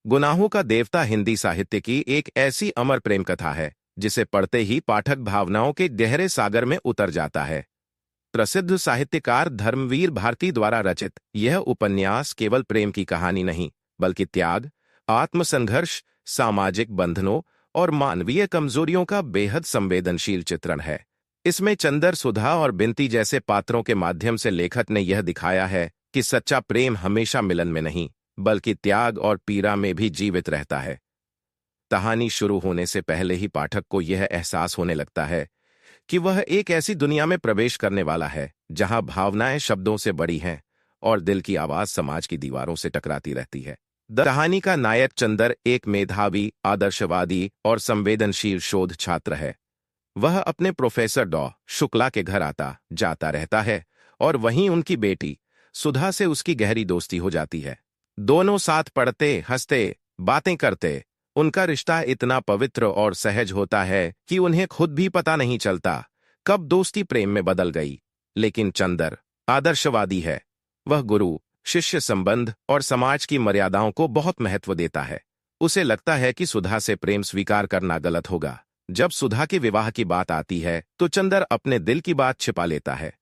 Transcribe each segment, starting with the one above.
गुनाहों का देवता हिंदी साहित्य की एक ऐसी अमर प्रेम कथा है जिसे पढ़ते ही पाठक भावनाओं के गहरे सागर में उतर जाता है। प्रसिद्ध साहित्यकार धर्मवीर भारती द्वारा रचित यह उपन्यास केवल प्रेम की कहानी नहीं, बल्कि त्याग, आत्मसंघर्ष, सामाजिक बंधनों और मानवीय कमजोरियों का बेहद संवेदनशील चित्रण है। इसमें चंदर, सुधा और बिनती जैसे पात्रों के माध्यम से लेखक ने यह दिखाया है कि सच्चा प्रेम हमेशा मिलन में नहीं, बल्कि त्याग और पीड़ा में भी जीवित रहता है। कहानी शुरू होने से पहले ही पाठक को यह एहसास होने लगता है कि वह एक ऐसी दुनिया में प्रवेश करने वाला है जहां भावनाएं शब्दों से बड़ी हैं और दिल की आवाज समाज की दीवारों से टकराती रहती है। कहानी का नायक चंदर एक मेधावी, आदर्शवादी और संवेदनशील शोध छात्र है। वह अपने प्रोफेसर डॉ. शुक्ला के घर आता जाता रहता है और वहीं उनकी बेटी सुधा से उसकी गहरी दोस्ती हो जाती है। दोनों साथ पढ़ते, हंसते, बातें करते। उनका रिश्ता इतना पवित्र और सहज होता है कि उन्हें खुद भी पता नहीं चलता कब दोस्ती प्रेम में बदल गई। लेकिन चंदर आदर्शवादी है। वह गुरु शिष्य संबंध और समाज की मर्यादाओं को बहुत महत्व देता है। उसे लगता है कि सुधा से प्रेम स्वीकार करना गलत होगा। जब सुधा के विवाह की बात आती है तो चंदर अपने दिल की बात छिपा लेता है।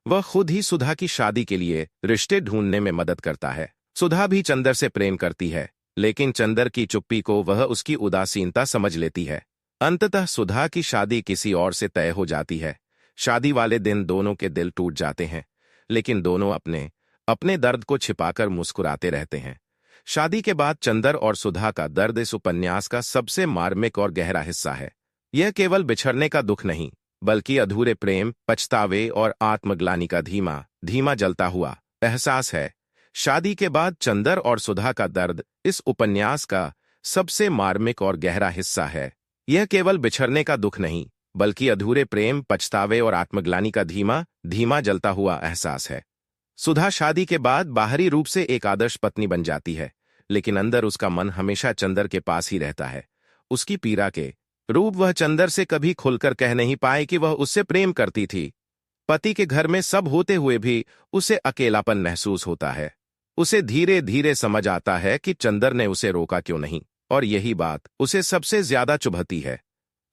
वह खुद ही सुधा की शादी के लिए रिश्ते ढूंढने में मदद करता है। सुधा भी चंदर से प्रेम करती है, लेकिन चंदर की चुप्पी को वह उसकी उदासीनता समझ लेती है। अंततः सुधा की शादी किसी और से तय हो जाती है। शादी वाले दिन दोनों के दिल टूट जाते हैं, लेकिन दोनों अपने अपने दर्द को छिपाकर मुस्कुराते रहते हैं। शादी के बाद चंदर और सुधा का दर्द इस उपन्यास का सबसे मार्मिक और गहरा हिस्सा है। यह केवल बिछड़ने का दुख नहीं, बल्कि अधूरे प्रेम, पछतावे और आत्मग्लानि का धीमा धीमा जलता हुआ एहसास है। शादी के बाद चंदर और सुधा का दर्द इस उपन्यास का सबसे मार्मिक और गहरा हिस्सा है। यह केवल बिछड़ने का दुख नहीं, बल्कि अधूरे प्रेम, पछतावे और आत्मग्लानि का धीमा धीमा जलता हुआ एहसास है। सुधा शादी के बाद बाहरी रूप से एक आदर्श पत्नी बन जाती है, लेकिन अंदर उसका मन हमेशा चंदर के पास ही रहता है। उसकी पीड़ा के रूप वह चंदर से कभी खुलकर कह नहीं पाए कि वह उससे प्रेम करती थी। पति के घर में सब होते हुए भी उसे अकेलापन महसूस होता है। उसे धीरे धीरे समझ आता है कि चंदर ने उसे रोका क्यों नहीं, और यही बात उसे सबसे ज्यादा चुभती है।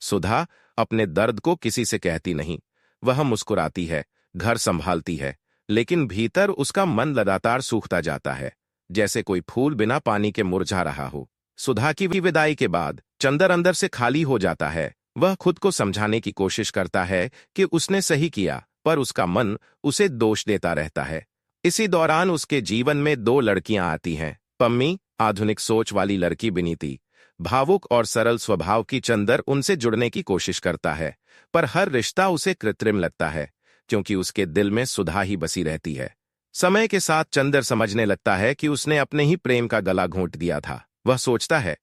सुधा अपने दर्द को किसी से कहती नहीं। वह मुस्कुराती है, घर संभालती है, लेकिन भीतर उसका मन लगातार सूखता जाता है, जैसे कोई फूल बिना पानी के मुरझा रहा हो। सुधा की विदाई के बाद चंदर अंदर से खाली हो जाता है। वह खुद को समझाने की कोशिश करता है कि उसने सही किया, पर उसका मन उसे दोष देता रहता है। इसी दौरान उसके जीवन में दो लड़कियां आती हैं। पम्मी, आधुनिक सोच वाली लड़की, बिनीती, भावुक और सरल स्वभाव की। चंदर उनसे जुड़ने की कोशिश करता है, पर हर रिश्ता उसे कृत्रिम लगता है, क्योंकि उसके दिल में सुधा ही बसी रहती है। समय के साथ चंदर समझने लगता है कि उसने अपने ही प्रेम का गला घोंट दिया था। वह सोचता है,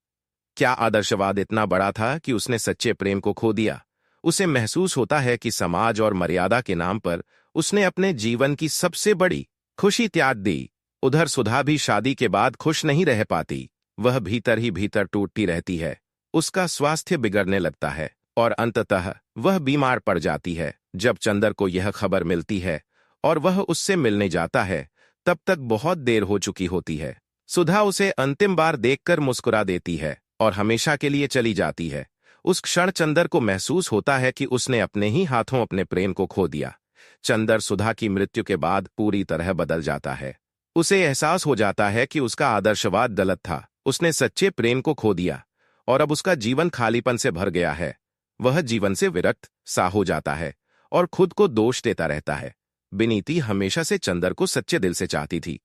क्या आदर्शवाद इतना बड़ा था कि उसने सच्चे प्रेम को खो दिया? उसे महसूस होता है कि समाज और मर्यादा के नाम पर उसने अपने जीवन की सबसे बड़ी खुशी त्याग दी। उधर सुधा भी शादी के बाद खुश नहीं रह पाती। वह भीतर ही भीतर टूटती रहती है। उसका स्वास्थ्य बिगड़ने लगता है और अंततः वह बीमार पड़ जाती है। जब चंदर को यह खबर मिलती है और वह उससे मिलने जाता है, तब तक बहुत देर हो चुकी होती है। सुधा उसे अंतिम बार देखकर मुस्कुरा देती है और हमेशा के लिए चली जाती है। उस क्षण चंदर को महसूस होता है कि उसने अपने ही हाथों अपने प्रेम को खो दिया। चंदर सुधा की मृत्यु के बाद पूरी तरह बदल जाता है। उसे एहसास हो जाता है कि उसका आदर्शवाद गलत था। उसने सच्चे प्रेम को खो दिया और अब उसका जीवन खालीपन से भर गया है। वह जीवन से विरक्त सा हो जाता है और खुद को दोष देता रहता है। बिनीती हमेशा से चंदर को सच्चे दिल से चाहती थी।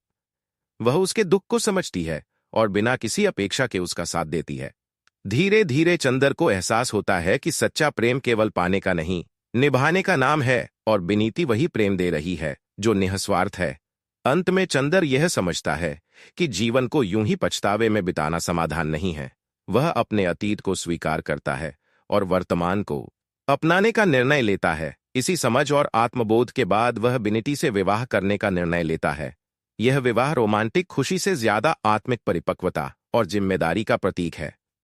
वह उसके दुख को समझती है और बिना किसी अपेक्षा के उसका साथ देती है। धीरे धीरे चंदर को एहसास होता है कि सच्चा प्रेम केवल पाने का नहीं, निभाने का नाम है, और बिनीती वही प्रेम दे रही है जो निस्वार्थ है। अंत में चंदर यह समझता है कि जीवन को यूं ही पछतावे में बिताना समाधान नहीं है। वह अपने अतीत को स्वीकार करता है और वर्तमान को अपनाने का निर्णय लेता है। इसी समझ और आत्मबोध के बाद वह बिनीती से विवाह करने का निर्णय लेता है। यह विवाह रोमांटिक खुशी से ज्यादा आत्मिक परिपक्वता और जिम्मेदारी का प्रतीक है।